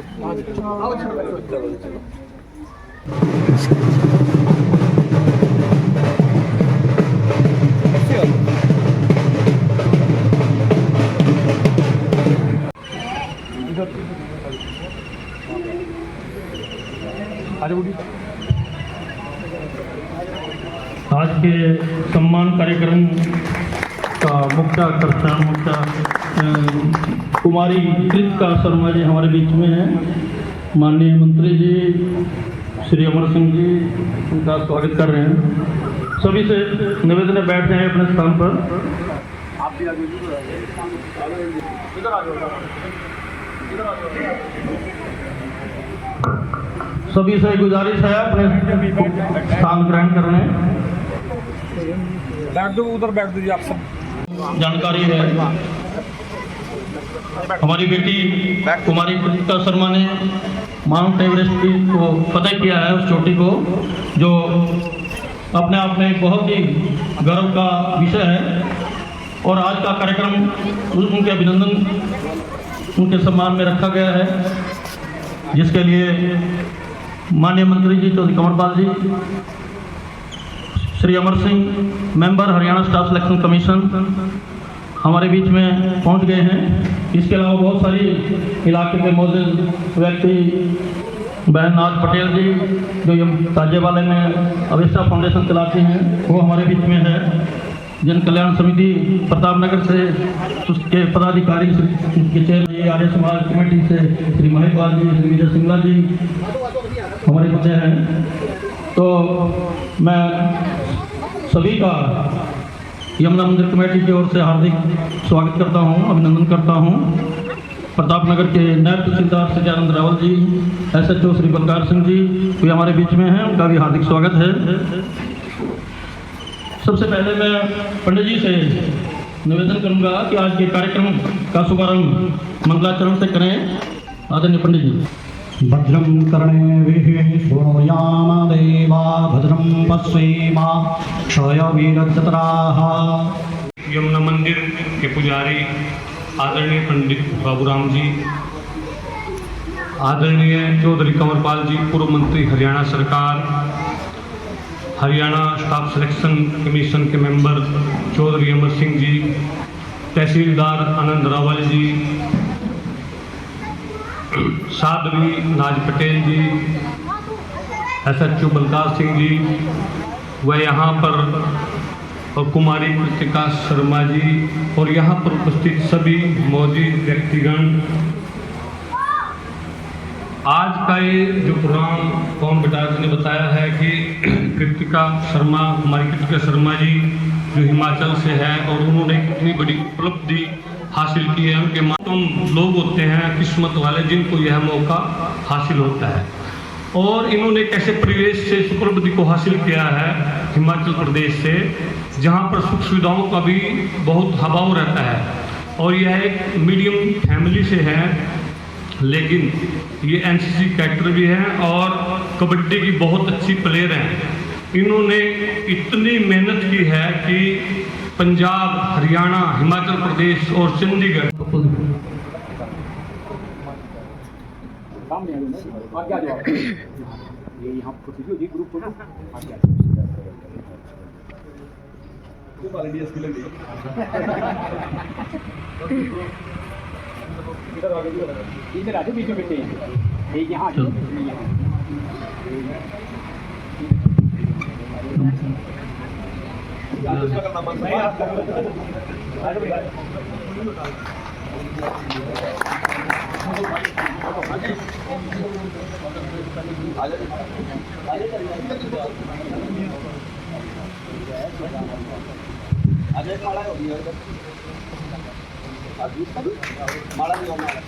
आज के सम्मान कार्यक्रम का मुख्य कुमारी कृतिका शर्मा जी हमारे बीच में हैं। माननीय मंत्री जी श्री अमर सिंह जी उनका स्वागत कर रहे हैं। सभी से निवेदन है बैठ जाएं अपने स्थान पर। आप भी आगे सभी से गुजारिश है अपने स्थान ग्रहण करने। बैठ दो, उधर बैठ दीजिए आप सब। जानकारी है हमारी बेटी कुमारी कृतिका शर्मा ने माउंट एवरेस्ट को फतह किया है, उस चोटी को, जो अपने आप में बहुत ही गर्व का विषय है। और आज का कार्यक्रम उनके अभिनंदन उनके सम्मान में रखा गया है, जिसके लिए माननीय मंत्री जी Chaudhary Kanwarpal ji, Shri Amar Singh member Haryana Staff Selection Commission हमारे बीच में पहुंच गए हैं। इसके अलावा बहुत सारी इलाके के मौजूद व्यक्ति, बहन नाज पटेल जी जो ये ताजेवाले में अवेस्टा फाउंडेशन चलाती हैं, वो हमारे बीच में है। जन कल्याण समिति प्रतापनगर से उसके पदाधिकारी के चेयरमैन आर्य समाज कमेटी से श्री महिपाल जी, श्री विजय सिंगला जी हमारे बच्चे हैं। तो मैं सभी का यमुना मंदिर कमेटी की ओर से हार्दिक स्वागत करता हूं, अभिनंदन करता हूं। प्रतापनगर के नायब तहसीलदार सत्यानंद रावल जी, SHO श्री बलकार सिंह जी भी हमारे बीच में हैं, उनका भी हार्दिक स्वागत है। सबसे पहले मैं पंडित जी से निवेदन करूंगा कि आज के कार्यक्रम का शुभारंभ मंगलाचरण से करें। आदरणीय पंडित जी। भद्रं कर्णेभिः शृणुयाम देवा भद्रं पश्येम क्षयवीरजत्राः। यमुना मंदिर के पुजारी आदरणीय पंडित बाबूराम जी, आदरणीय चौधरी कंवरपाल जी पूर्व मंत्री हरियाणा सरकार, हरियाणा स्टाफ सिलेक्शन कमीशन के मेंबर चौधरी अमर सिंह जी, तहसीलदार आनंद रावल जी, साध्वी नाज पटेल जी, SHO बलकार सिंह जी व यहाँ पर और कुमारी कृतिका शर्मा जी और यहाँ पर उपस्थित सभी मौजूद व्यक्तिगण। आज का ये जो प्रोग्राम कौन बेटा जी ने बताया है कि कृतिका शर्मा, कुमारी कृतिका शर्मा जी जो हिमाचल से है और उन्होंने कितनी बड़ी उपलब्धि हासिल की है। उनके मातम लोग होते हैं किस्मत वाले जिनको यह मौका हासिल होता है। और इन्होंने कैसे परिवेश से इस उपलब्धि को हासिल किया है, हिमाचल प्रदेश से, जहाँ पर सुख सुविधाओं का भी बहुत अभाव रहता है। और यह एक मीडियम फैमिली से है, लेकिन ये NCC कैडेट भी हैं और कबड्डी की बहुत अच्छी प्लेयर हैं। इन्होंने इतनी मेहनत की है कि पंजाब, हरियाणा, हिमाचल प्रदेश और चंडीगढ़ इधर आते बीच में बैठे हैं, यहाँ माला भी होना है।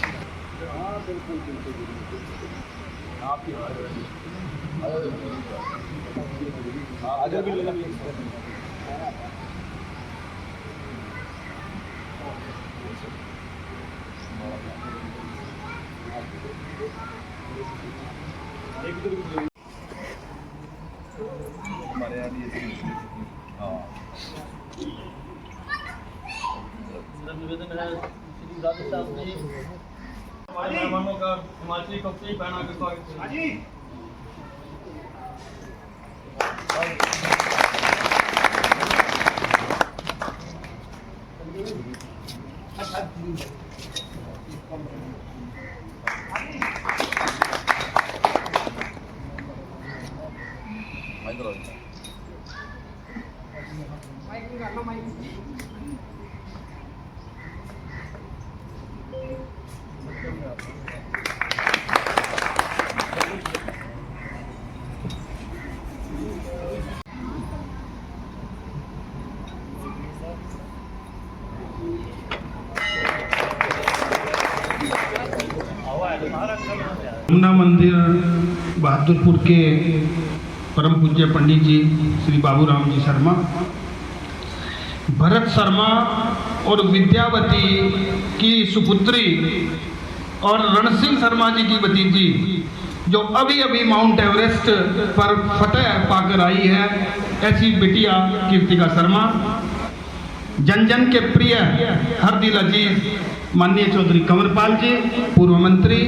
हाँ बिल्कुल बिल्कुल आपकी आगे भी लेना भी हमारे यहाँ ये निवेदन है श्री राधे साहब जी हमारे मेहमानों का हिमाचली कपड़े पहना के स्वागत करें। यमुना मंदिर बहादुरपुर के परम पूज्य पंडित जी श्री बाबूराम जी शर्मा, भरत शर्मा और विद्यावती की सुपुत्री और रणसिंह शर्मा जी की भतीजी जो अभी अभी माउंट एवरेस्ट पर फतेह पाकर आई है, ऐसी बिटिया कीर्तिका शर्मा, जन जन के प्रिय हर दिल अजीज माननीय चौधरी कंवरपाल जी, पूर्व मंत्री,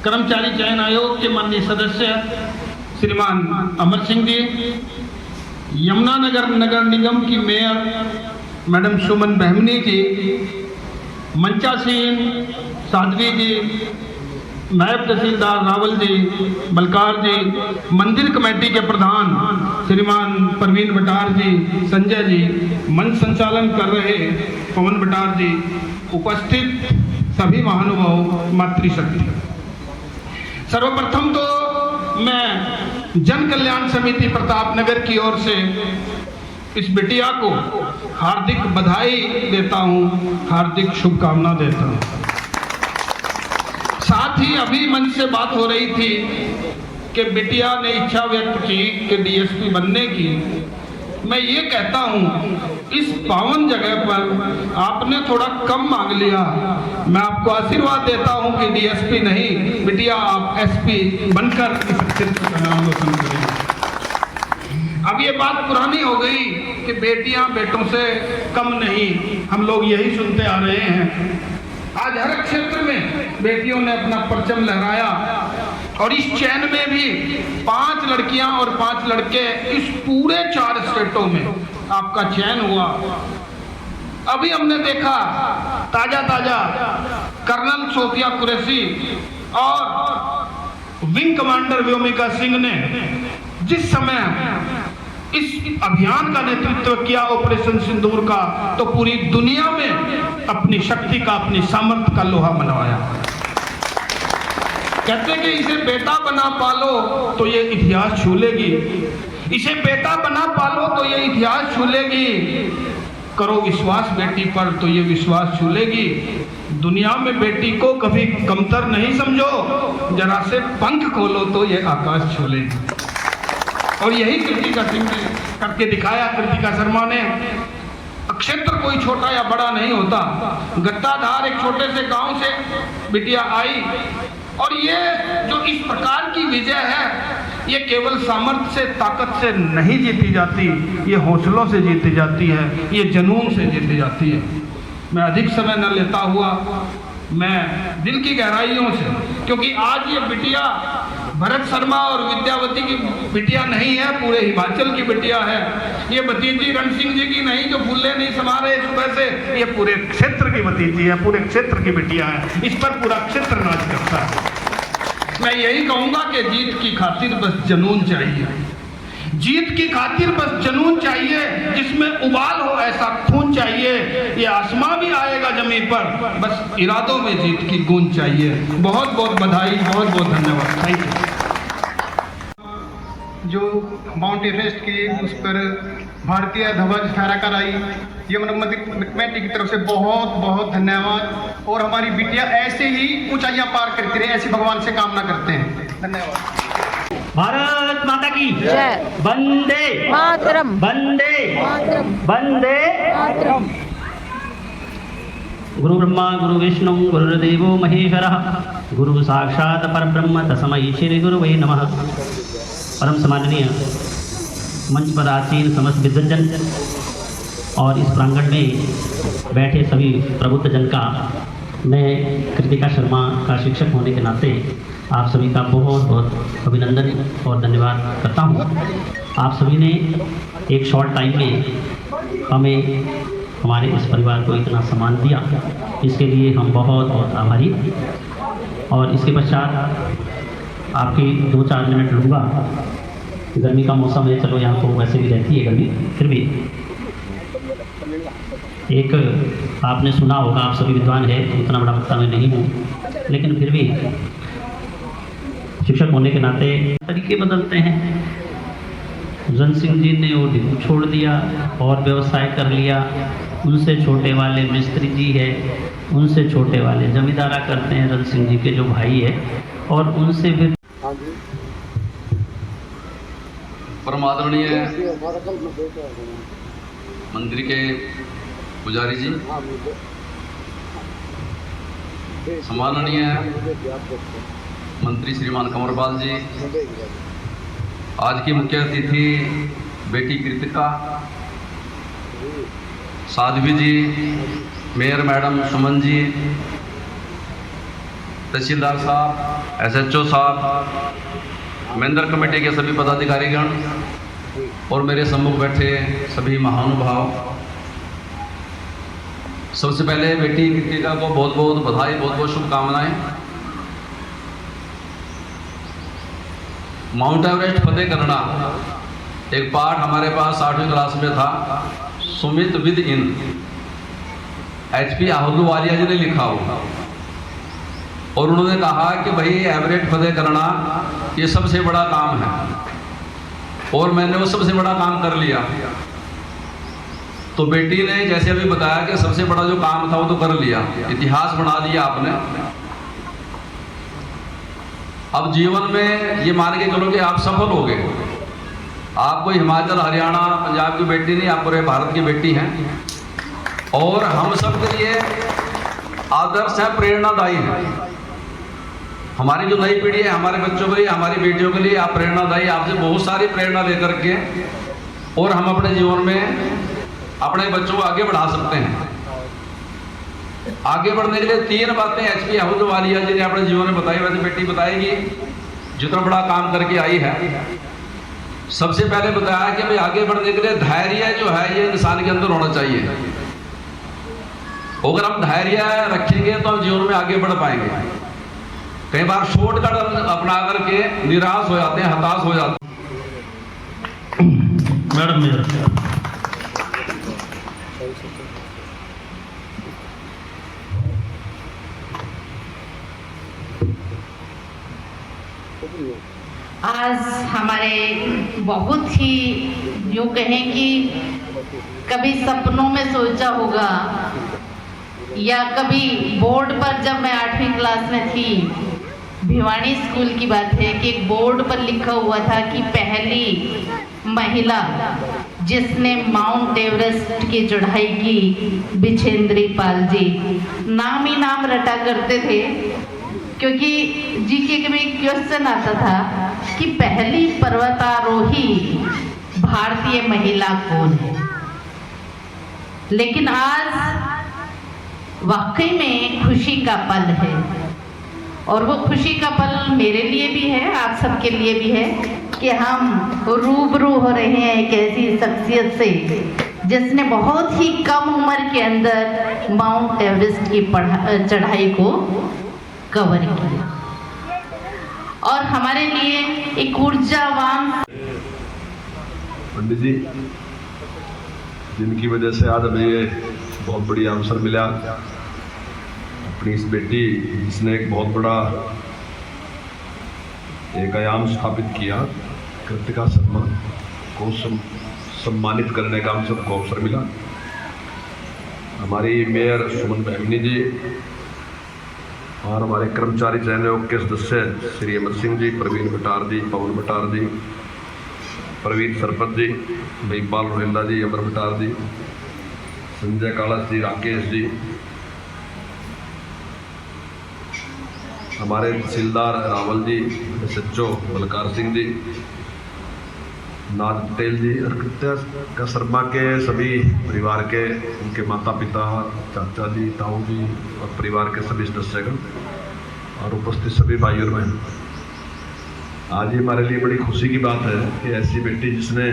कर्मचारी चयन आयोग के माननीय सदस्य श्रीमान अमर सिंह जी, यमुनानगर नगर निगम की मेयर मैडम सुमन बहमनी जी, मंचासीन साध्वी जी, नायब तहसीलदार रावल जी, बलकार जी, मंदिर कमेटी के प्रधान श्रीमान परवीन बटार जी, संजय जी, मंच संचालन कर रहे पवन बटार जी, उपस्थित सभी महानुभाव, मातृशक्ति। सर्वप्रथम तो मैं जन कल्याण समिति प्रतापनगर की ओर से इस बिटिया को हार्दिक बधाई देता हूं, हार्दिक शुभकामना देता हूं। साथ ही अभी मन से बात हो रही थी कि बिटिया ने इच्छा व्यक्त की कि डीएसपी बनने की। मैं ये कहता हूं, इस पावन जगह पर आपने थोड़ा कम मांग लिया। मैं आपको आशीर्वाद देता हूं कि डीएसपी नहीं, बिटिया आप एसपी बनकर इस क्षेत्र का नाम रोशन करेंगे। अब ये बात पुरानी हो गई कि बेटियां बेटों से कम नहीं, हम लोग यही सुनते आ रहे हैं। आज हर क्षेत्र में बेटियों ने अपना परचम लहराया और इस चयन में भी 5 लड़कियां और 5 लड़के इस पूरे 4 स्टेटों में आपका चयन हुआ। अभी हमने देखा ताजा कर्नल सोफिया कुरैशी और विंग कमांडर व्योमिका सिंह ने जिस समय इस अभियान का नेतृत्व किया ऑपरेशन सिंदूर का, तो पूरी दुनिया में अपनी शक्ति का, अपनी सामर्थ्य का लोहा मनवाया। कहते कि इसे बेटा बना पालो तो ये इतिहास छू लेगी, इसे बेटा बना पालो तो ये इतिहास छू लेगी, करो विश्वास बेटी पर तो ये विश्वास छू लेगी। दुनिया में बेटी को कभी कमतर नहीं समझो, जरा से पंख खोलो तो ये आकाश छू लेगी। और यही कृतिका सिंह ने करके दिखाया। कृतिका शर्मा ने, क्षेत्र कोई छोटा या बड़ा नहीं होता, गत्ताधार एक छोटे से गांव से बिटिया आई और ये जो इस प्रकार की विजय है, ये केवल सामर्थ्य से, ताकत से नहीं जीती जाती, ये हौसलों से जीती जाती है, ये जुनून से जीती जाती है। मैं अधिक समय न लेता हुआ मैं दिल की गहराइयों से, क्योंकि आज ये बिटिया भरत शर्मा और विद्यावती की बिटिया नहीं है, पूरे हिमाचल की बिटिया है। ये भतीजी रणसिंह जी की नहीं जो फूले नहीं समा रहे सुबह से, ये पूरे क्षेत्र की भतीजी है, पूरे क्षेत्र की बिटिया है। इस पर पूरा क्षेत्र नाच करता है। मैं यही कहूंगा कि जीत की खातिर बस जुनून चाहिए, जीत की खातिर बस जुनून चाहिए, जिसमें उबाल हो ऐसा खून चाहिए। ये आसमां भी आएगा जमीन पर, बस इरादों में जीत की गूंज चाहिए। बहुत बहुत बधाई, बहुत बहुत धन्यवाद, थैंक यू। जो माउंट एवरेस्ट की उस पर भारतीय ध्वज फहरा कर आई, ये मंदिर कमेटी की तरफ से बहुत बहुत धन्यवाद। और हमारी बिटिया ऐसे ही ऊंचाइयां पार करती रहे, ऐसी भगवान से कामना करते हैं। धन्यवाद। भारत माता की जय। वंदे मातरम। वंदे मातरम। वंदे मातरम। गुरु ब्रह्मा गुरु विष्णु गुरुर्देवो महेश्वरः, गुरु साक्षात् परब्रह्म तस्मै श्री गुरुवे नमः। परम सम्माननीय मंच पर आसीन समस्त विद्वज्जन और इस प्रांगण में बैठे सभी प्रबुद्ध जन का मैं कृतिका शर्मा का शिक्षक होने के नाते आप सभी का बहुत बहुत अभिनंदन और धन्यवाद करता हूँ। आप सभी ने एक शॉर्ट टाइम में हमें हमारे इस परिवार को इतना सम्मान दिया, इसके लिए हम बहुत बहुत आभारी। और इसके पश्चात आपके 2-4 मिनट लूँगा। गर्मी का मौसम है, चलो यहाँ तो वैसे भी रहती है गर्मी, फिर भी एक आपने सुना होगा, आप सभी विद्वान है, उतना बड़ा वक्ता मैं नहीं हूँ, लेकिन फिर भी शिक्षक होने के नाते तरीके बदलते हैं। रन सिंह जी ने वो डिपू छोड़ दिया और व्यवसाय कर लिया। उनसे छोटे वाले मिस्त्री जी है, उनसे छोटे वाले जमींदारा करते हैं, रन सिंह जी के जो भाई है, और उनसे फिर परम आदरणीय मंदिर के पुजारी जी, सम्माननीय मंत्री श्रीमान कंवरपाल जी, आज की मुख्य अतिथि बेटी कृतिका, साध्वी जी, मेयर मैडम सुमन जी, तहसीलदार साहब, SHO साहब, मेंबर कमेटी के सभी पदाधिकारीगण और मेरे सम्मुख बैठे सभी महानुभाव, सबसे पहले बेटी कृतिका को बहुत बहुत बधाई, बहुत बहुत शुभकामनाएं। माउंट एवरेस्ट फतेह करना एक पाठ हमारे पास 8वीं क्लास में था, सुमित विद इन, HP आहलूवालिया जी ने लिखा हो, और उन्होंने कहा कि भाई एवरेस्ट फतेह करना ये सबसे बड़ा काम है, और मैंने वो सबसे बड़ा काम कर लिया। तो बेटी ने जैसे अभी बताया कि सबसे बड़ा जो काम था वो तो कर लिया, इतिहास बना दिया आपने। अब जीवन में ये मान के चलो कि आप सफल हो गए। आप कोई हिमाचल, हरियाणा, पंजाब की बेटी नहीं, आप पूरे भारत की बेटी हैं, और हम सब के लिए आदर्श है, प्रेरणादायी है। हमारी जो नई पीढ़ी है, हमारे बच्चों के लिए, हमारी बेटियों के लिए आप प्रेरणादायी, आपसे बहुत सारी प्रेरणा लेकर के और हम अपने जीवन में अपने बच्चों को आगे बढ़ा सकते हैं। आगे बढ़ने के लिए 3 बातें HP आहलूवालिया जी ने अपने जीवन में बताई, वैसे बेटी बताएगी जितना बड़ा काम करके आई है। सबसे पहले बताया कि भाई आगे बढ़ने के लिए धैर्य जो है ये इंसान के अंदर होना चाहिए। अगर हम धैर्य रखेंगे तो हम जीवन में आगे बढ़ पाएंगे। कई बार शॉर्टकट अपना करके निराश हो जाते हैं, हताश हो जाते हैं। मैडम मेयर आज हमारे बहुत ही यूँ कहें कि कभी सपनों में सोचा होगा, या कभी बोर्ड पर, जब मैं 8वीं क्लास में थी, भिवानी स्कूल की बात है कि एक बोर्ड पर लिखा हुआ था कि पहली महिला जिसने माउंट एवरेस्ट की चढ़ाई की, बिछेंद्री पाल जी। नाम ही नाम रटा करते थे, क्योंकि जीके के में क्वेश्चन आता था कि पहली पर्वतारोही भारतीय महिला कौन है। लेकिन आज वाकई में खुशी का पल है, और वो खुशी का पल मेरे लिए भी है, आप सबके लिए भी है, कि हम रूबरू हो रहे हैं एक ऐसी शख्सियत से जिसने बहुत ही कम उम्र के अंदर माउंट एवरेस्ट की चढ़ाई को कवर किया, और हमारे लिए एक ऊर्जावान पंडित जी, जिनकी वजह से आज हमें ये बहुत बढ़िया अवसर मिला, अपनी इस बेटी जिसने एक बहुत बड़ा एक आयाम स्थापित किया, कृतिका शर्मा को सम्मानित करने का हम सबको अवसर मिला। हमारी मेयर सुमन बहमनी जी और हमारे कर्मचारी चयन आयोग के सदस्य श्री अमर सिंह जी, प्रवीण भटार जी, पवन भटार जी, प्रवीण सरपत जी, भईपाल रोहिंदा जी, अमर भटार जी, संजय कालस जी, राकेश जी, हमारे तहसीलदार रावल जी, SHO बलकार सिंह जी, नाज पटेल जी और कृत्या शर्मा के सभी परिवार के उनके माता पिता, चाचा जी, ताऊ जी और परिवार के सभी सदस्यगण और उपस्थित सभी भाई और बहन, आज ये हमारे लिए बड़ी खुशी की बात है कि ऐसी बेटी जिसने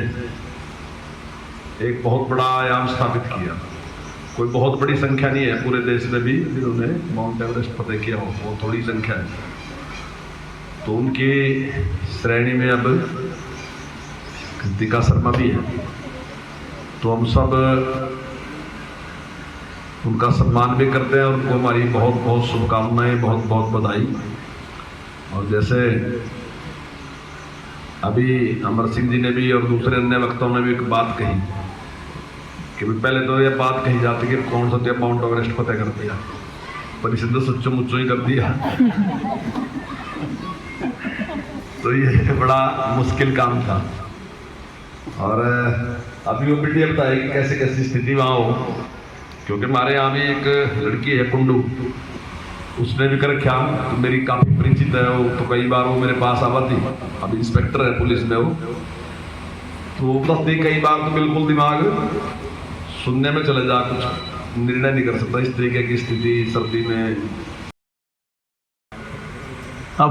एक बहुत बड़ा आयाम स्थापित किया। कोई बहुत बड़ी संख्या नहीं है पूरे देश में भी जिन्होंने माउंट एवरेस्ट फतेह किया हो, वो थोड़ी संख्या है। तो उनकी श्रेणी में अब कृतिका शर्मा भी है। तो हम सब उनका सम्मान भी करते हैं और उनको हमारी बहुत बहुत शुभकामनाएं, बहुत बहुत बधाई। और जैसे अभी अमर सिंह जी ने भी और दूसरे अन्य वक्ताओं ने भी एक बात कही कि पहले तो यह बात कही जाती कि कौन सा माउंट एवरेस्ट फतेह कर दिया, पर इसे तो सच्चो मुच्चो ही कर दिया। तो ये बड़ा मुश्किल काम था। और अभी वो बेटी बताएगी कैसे कैसी स्थिति वहाँ हो, क्योंकि हमारे यहाँ भी एक लड़की है कुंडू, उसने भी कर रखा, तो मेरी काफ़ी परिचित है वो। तो कई बार वो मेरे पास आती, अभी इंस्पेक्टर है पुलिस में वो, तो वो बताती कई बार तो बिल्कुल दिमाग सुनने में चले जा, कुछ निर्णय नहीं कर सकता इस तरीके की स्थिति सर्दी में। अब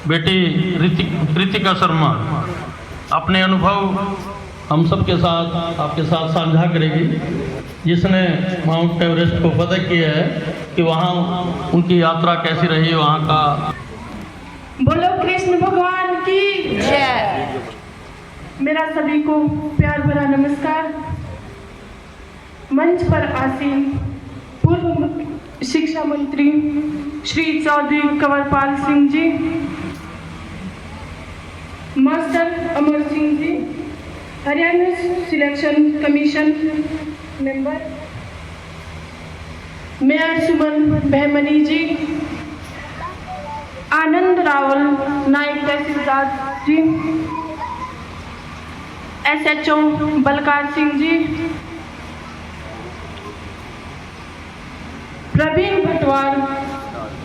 बेटी ऋतिका शर्मा अपने अनुभव हम सब के साथ आपके साथ साझा करेगी, जिसने माउंट एवरेस्ट को फतेह किया है, कि वहाँ उनकी यात्रा कैसी रही, वहाँ का। बोलो कृष्ण भगवान की जय। मेरा सभी को प्यार भरा नमस्कार। मंच पर आसीन पूर्व शिक्षा मंत्री Shri Chaudhary Kanwarpal Singh ji, master Amar Singh ji, Haryana Selection Commission member mayor Suman Bahmani ji, Anand Rawal Nayak तहसीलदार जी, SHO बलकार सिंह जी, प्रवीण भटवार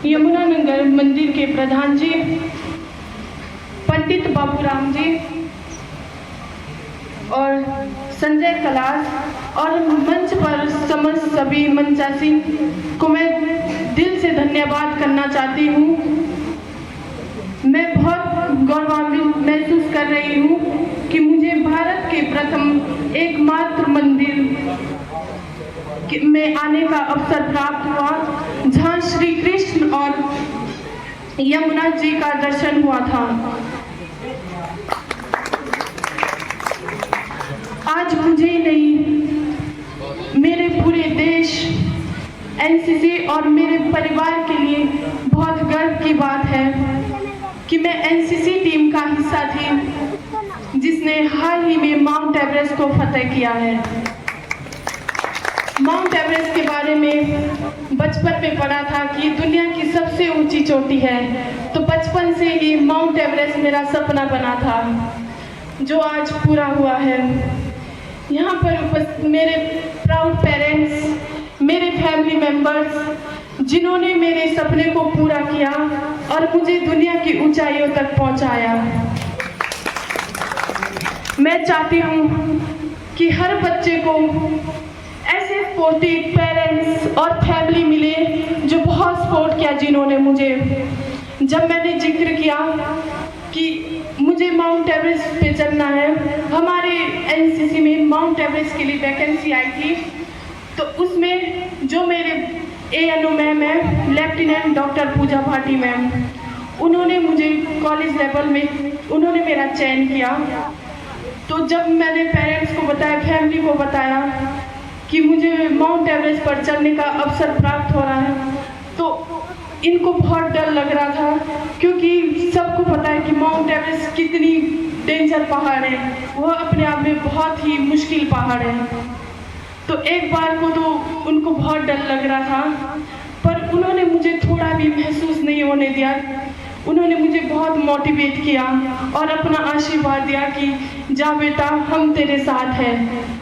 यमुनानगर मंदिर के प्रधान जी, पंडित बाबूराम जी और संजय कलास, और मंच पर समस्त सभी मंचासीन को मैं दिल से धन्यवाद करना चाहती हूँ। मैं बहुत गौरवान्वित महसूस कर रही हूँ कि मुझे भारत के प्रथम एकमात्र मंदिर में आने का अवसर प्राप्त हुआ, जहाँ श्री कृष्ण और यमुना जी का दर्शन हुआ था। आज मुझे ही नहीं, मेरे पूरे देश, एनसीसी और मेरे परिवार के लिए बहुत गर्व की बात है कि मैं एनसीसी टीम का हिस्सा थी, जिसने हाल ही में माउंट एवरेस्ट को फतेह किया है। माउंट एवरेस्ट के बारे में बचपन में पढ़ा था कि दुनिया की सबसे ऊंची चोटी है, तो बचपन से ही माउंट एवरेस्ट मेरा सपना बना था, जो आज पूरा हुआ है। यहाँ पर मेरे प्राउड पेरेंट्स, मेरे फैमिली मेंबर्स, जिन्होंने मेरे सपने को पूरा किया और मुझे दुनिया की ऊंचाइयों तक पहुँचाया। मैं चाहती हूँ कि हर बच्चे को ऐसे सपोर्टिव पेरेंट्स और फैमिली मिले जो बहुत सपोर्ट किया, जिन्होंने मुझे, जब मैंने जिक्र किया कि मुझे माउंट एवरेस्ट पे चलना है, हमारे एनसीसी में माउंट एवरेस्ट के लिए वैकेंसी आई थी, तो उसमें जो मेरे ANO मैम है, लेफ्टिनेंट डॉक्टर पूजा भाटी मैम, उन्होंने मुझे कॉलेज लेवल में उन्होंने मेरा चयन किया। तो जब मैंने पेरेंट्स को बताया, फैमिली को बताया कि मुझे माउंट एवरेस्ट पर चढ़ने का अवसर प्राप्त हो रहा है, तो इनको बहुत डर लग रहा था, क्योंकि सबको पता है कि माउंट एवरेस्ट कितनी डेंजर पहाड़ है, वह अपने आप में बहुत ही मुश्किल पहाड़ है। तो एक बार को तो उनको बहुत डर लग रहा था, पर उन्होंने मुझे थोड़ा भी महसूस नहीं होने दिया। उन्होंने मुझे बहुत मोटिवेट किया और अपना आशीर्वाद दिया कि जा बेटा, हम तेरे साथ हैं।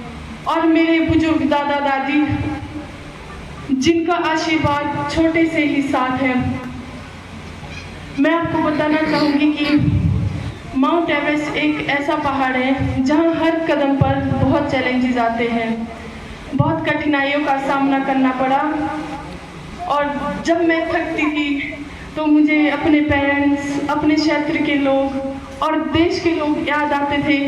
और मेरे बुजुर्ग दादा दादी, जिनका आशीर्वाद छोटे से ही साथ है। मैं आपको बताना चाहूँगी कि माउंट एवरेस्ट एक ऐसा पहाड़ है जहां हर कदम पर बहुत चैलेंजेस आते हैं, बहुत कठिनाइयों का सामना करना पड़ा। और जब मैं थकती थी तो मुझे अपने पेरेंट्स, अपने क्षेत्र के लोग और देश के लोग याद आते थे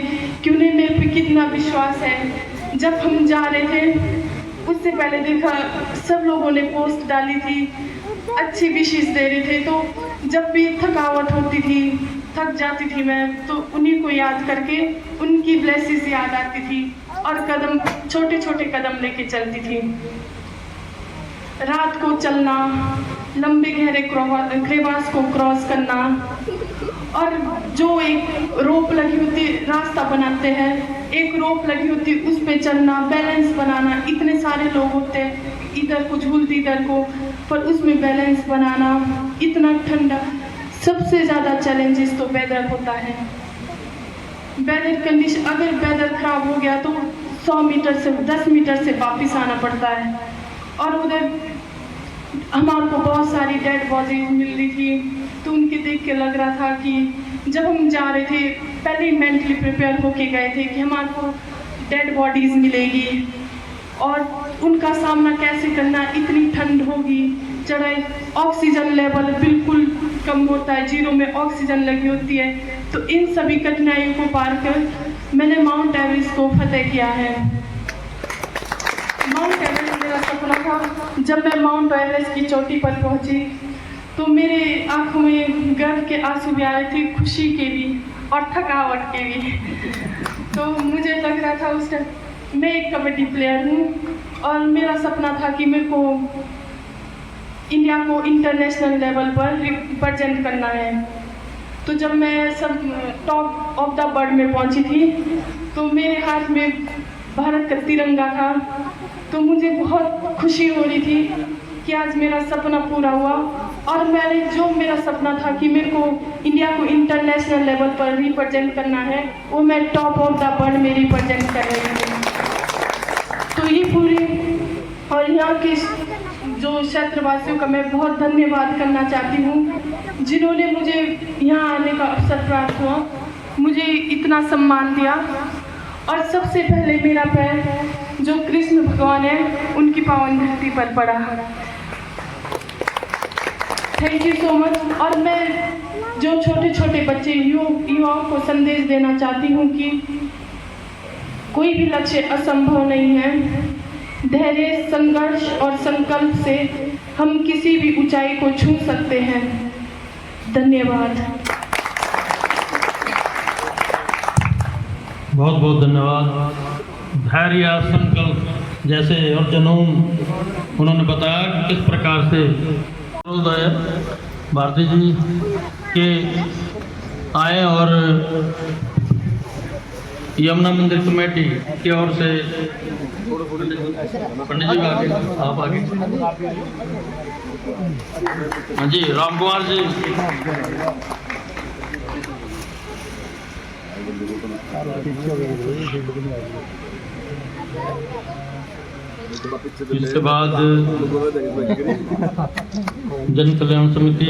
कि उन्हें मेरे पे कितना विश्वास है। जब हम जा रहे थे उससे पहले देखा सब लोगों ने पोस्ट डाली थी, अच्छी विशेष दे रहे थे। तो जब भी थकावट होती थी, थक जाती थी मैं, तो उन्हीं को याद करके उनकी ब्लेसिंग्स याद आती थी और कदम, छोटे छोटे कदम लेके चलती थी। रात को चलना, लंबे गहरे क्रेवास को क्रॉस करना, और जो एक रोप लगी होती, रास्ता बनाते हैं, एक रोप लगी होती उस पे चलना, बैलेंस बनाना। इतने सारे लोग होते हैं, इधर को झूलती इधर को, पर उसमें बैलेंस बनाना, इतना ठंडा। सबसे ज़्यादा चैलेंजेस तो वेदर होता है। वेदर कंडीशन, अगर वेदर खराब हो गया तो 100 मीटर से 10 मीटर से वापस आना पड़ता है। और उधर हमारे को बहुत सारी डेड बॉडीज मिल रही थी, तो उनके देख के लग रहा था कि जब हम जा रहे थे पहले ही मेंटली प्रिपेयर होके गए थे कि हमारे को डेड बॉडीज मिलेगी और उनका सामना कैसे करना, इतनी ठंड होगी, चढ़ाई, ऑक्सीजन लेवल बिल्कुल कम होता है, जीरो में ऑक्सीजन लगी होती है। तो इन सभी कठिनाइयों को पार कर मैंने माउंट एवरेस्ट को फतेह किया है। माउंट एवरेस्ट मेरा सपना था। जब मैं माउंट एवरेस्ट की चोटी पर पहुंची तो मेरे आंखों में गर्व के आंसू भी आ रहे थे, खुशी के भी और थकावट के भी। तो मुझे लग रहा था उस टाइम मैं एक कबड्डी प्लेयर हूँ और मेरा सपना था कि मेरे को इंडिया को इंटरनेशनल लेवल पर रिप्रेजेंट करना है। तो जब मैं सब टॉप ऑफ द वर्ल्ड में पहुंची थी तो मेरे हाथ में भारत का तिरंगा था। तो मुझे बहुत खुशी हो रही थी कि आज मेरा सपना पूरा हुआ और मैंने जो मेरा सपना था कि मेरे को इंडिया को इंटरनेशनल लेवल पर रिप्रेजेंट करना है, वो मैं टॉप ऑफ द वर्ल्ड में रिप्रेजेंट कर रही हूँ। तो ये पूरी और यहाँ के जो क्षेत्रवासियों का मैं बहुत धन्यवाद करना चाहती हूँ जिन्होंने मुझे यहाँ आने का अवसर प्राप्त हुआ, मुझे इतना सम्मान दिया। और सबसे पहले मेरा पैर जो कृष्ण भगवान है उनकी पावन धरती पर पड़ा। Thank you so much. और मैं जो छोटे छोटे बच्चे युवाओं को संदेश देना चाहती हूँ कि कोई भी लक्ष्य असंभव नहीं है। धैर्य, संघर्ष और संकल्प से हम किसी भी ऊंचाई को छू सकते हैं। धन्यवाद। बहुत बहुत धन्यवाद। धैर्य, संकल्प जैसे और जनून उन्होंने बताया कि किस प्रकार से भारती जी के आए और यमुना मंदिर कमेटी की ओर से पंडित जी आगे, आप आगे। हाँ जी, राम कुमार जी। इसके बाद जन कल्याण समिति